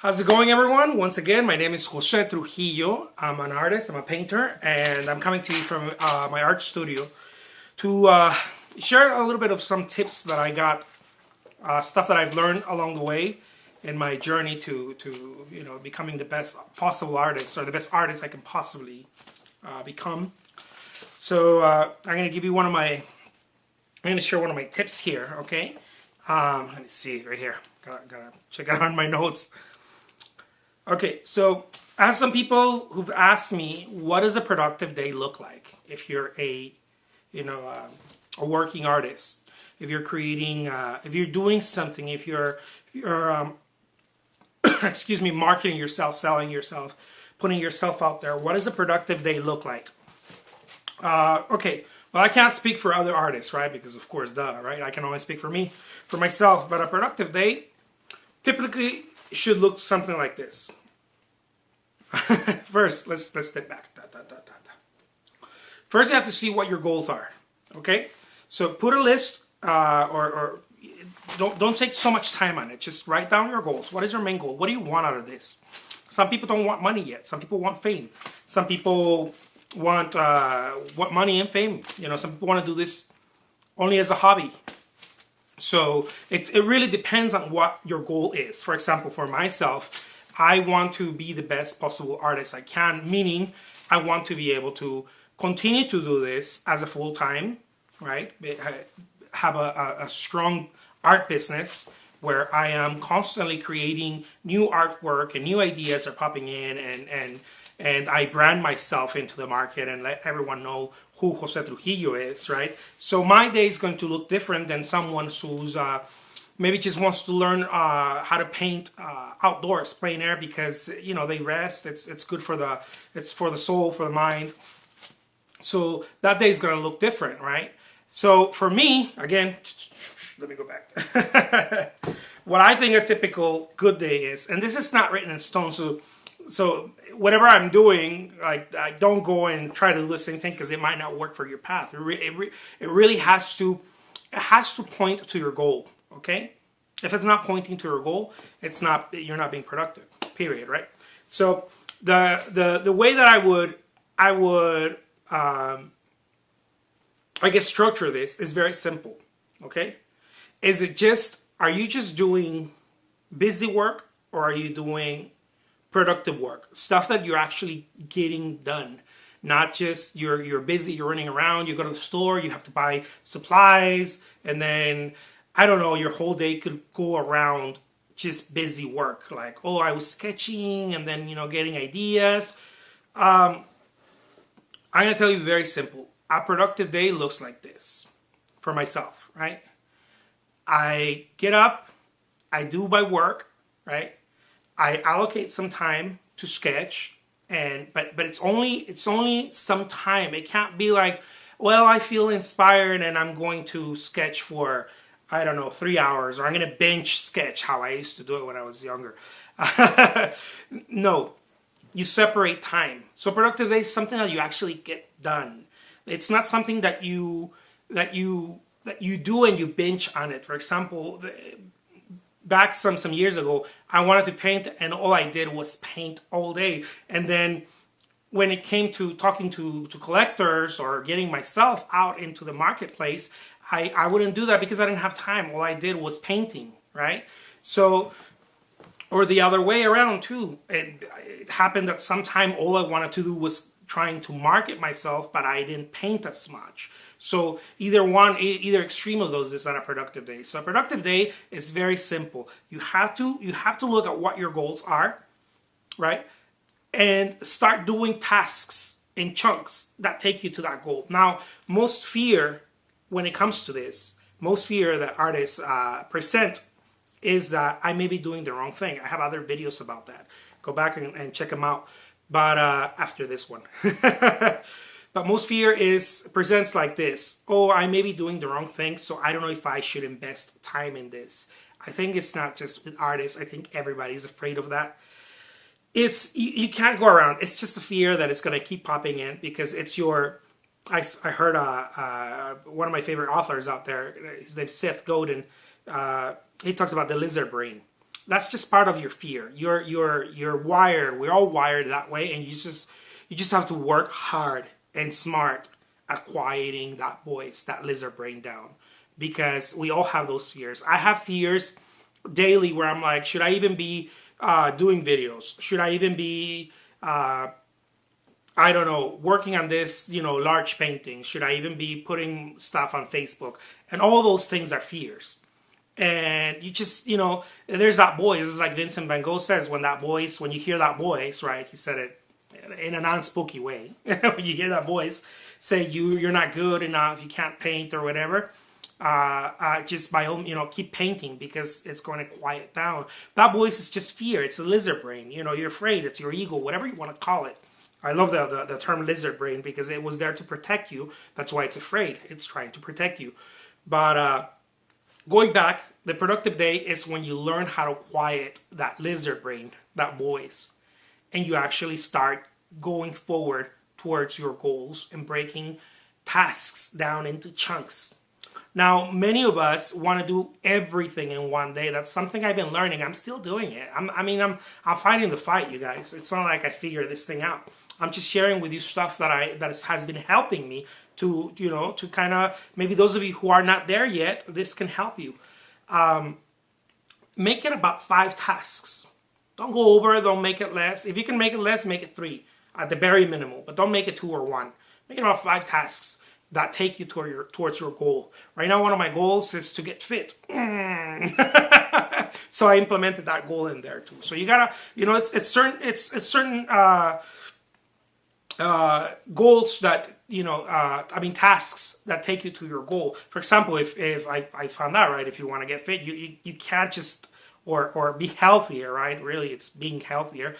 How's it going, everyone? Once again, my name is Jose Trujillo. I'm an artist, I'm a painter, and I'm coming to you from my art studio to share a little bit of some tips that I got, stuff that I've learned along the way in my journey to becoming the best possible artist, or the best artist I can possibly become. So I'm going to give you I'm going to share one of my tips here, okay? Let me see right here. Gotta check it out on my notes. Okay, so I have some people who've asked me, what does a productive day look like if you're a working artist, if you're creating, if you're doing something, if you're excuse me, marketing yourself, selling yourself, putting yourself out there. What does a productive day look like? Okay, well, I can't speak for other artists, right? Because of course, duh, right? I can only speak for myself. But a productive day typically should look something like this. First, let's step back. First, you have to see what your goals are. Okay, so put a list, or don't take so much time on it. Just write down your goals. What is your main goal? What do you want out of this? Some people don't want money yet. Some people want fame. Some people want money and fame. Some people want to do this only as a hobby. So it really depends on what your goal is. For example, for myself, I want to be the best possible artist I can, meaning I want to be able to continue to do this as a full-time, right? Have a strong art business where I am constantly creating new artwork and new ideas are popping in, and I brand myself into the market and let everyone know who Jose Trujillo is, right? So my day is going to look different than someone who's maybe just wants to learn how to paint outdoors, plein air, because they rest. It's good for the soul, for the mind. So that day is going to look different, right? So for me, again, let me go back. What I think a typical good day is, and this is not written in stone, so whatever I'm doing, like, I don't go and try to do the same thing because it might not work for your path. It really has to point to your goal. Okay, if it's not pointing to your goal, you're not being productive. Period. Right. So the way that I would I guess structure this is very simple. Okay, are you just doing busy work, or are you doing productive work, stuff that you're actually getting done? Not just you're busy, you're running around, you go to the store, you have to buy supplies, and then I don't know, your whole day could go around just busy work, like, oh, I was sketching and then getting ideas. I'm gonna tell you very simple. A productive day looks like this for myself, right? I get up, I do my work, right? I allocate some time to sketch, but it's only some time. It can't be like, well, I feel inspired and I'm going to sketch for, I don't know, 3 hours, or I'm going to bench sketch how I used to do it when I was younger. No, you separate time. So productive day is something that you actually get done. It's not something that you do and you binge on it. For example, back some years ago, I wanted to paint, and all I did was paint all day. And then when it came to talking to collectors or getting myself out into the marketplace, I wouldn't do that because I didn't have time. All I did was painting, right? So, or the other way around too. It happened that sometime all I wanted to do was trying to market myself, but I didn't paint as much. So either extreme of those is not a productive day. So a productive day is very simple. You have to look at what your goals are, right? And start doing tasks in chunks that take you to that goal. Now, most fear when it comes to this, most fear that artists present is that I may be doing the wrong thing. I have other videos about that. Go back and check them out. But after this one. But most fear presents like this. Oh, I may be doing the wrong thing, so I don't know if I should invest time in this. I think it's not just with artists. I think everybody's afraid of that. You can't go around. It's just the fear that it's going to keep popping in because it's your... I heard one of my favorite authors out there, his name's Seth Godin. He talks about the lizard brain. that's just part of your fear. You're wired. We're all wired that way, and you just have to work hard and smart at quieting that voice, that lizard brain down, because we all have those fears. I have fears daily where I'm like, should I even be doing videos? Should I even be I don't know, working on this, large painting? Should I even be putting stuff on Facebook? And all those things are fears. And you just, there's that voice. It's like Vincent Van Gogh says, when you hear that voice, right? He said it in a non-spooky way. When you hear that voice say you're not good enough, you can't paint or whatever, just by keep painting, because it's going to quiet down. That voice is just fear. It's a lizard brain. You're afraid. It's your ego, whatever you want to call it. I love the term lizard brain because it was there to protect you. That's why it's afraid. It's trying to protect you. But going back, the productive day is when you learn how to quiet that lizard brain, that voice, and you actually start going forward towards your goals and breaking tasks down into chunks. Now, many of us want to do everything in one day. That's something I've been learning. I'm still doing it. I'm fighting the fight, you guys. It's not like I figured this thing out. I'm just sharing with you stuff that has been helping me to kind of, maybe those of you who are not there yet, this can help you. Make it about 5 tasks. Don't go over it. Don't make it less. If you can make it less, make it 3 at the very minimal. But don't make it 2 or 1. Make it about 5 tasks that take you towards your goal. Right now, one of my goals is to get fit. So I implemented that goal in there too. So you gotta, it's certain goals that, tasks that take you to your goal. For example, if I found out, right, if you want to get fit, you can't just, or be healthier, right? Really, it's being healthier.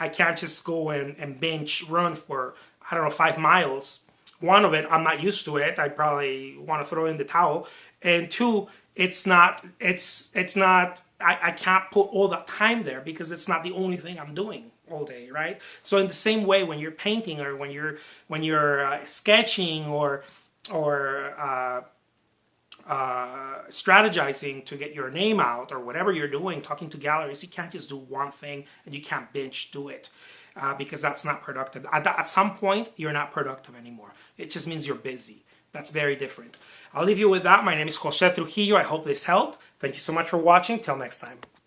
I can't just go and binge run for, 5 miles. One of it, I'm not used to it. I probably want to throw in the towel. And 2, I can't put all that time there because it's not the only thing I'm doing all day, right? So in the same way, when you're painting or when you're sketching or strategizing to get your name out or whatever you're doing, talking to galleries, you can't just do one thing and you can't binge do it. Because that's not productive. At some point, you're not productive anymore. It just means you're busy. That's very different. I'll leave you with that. My name is Jose Trujillo. I hope this helped. Thank you so much for watching. Till next time.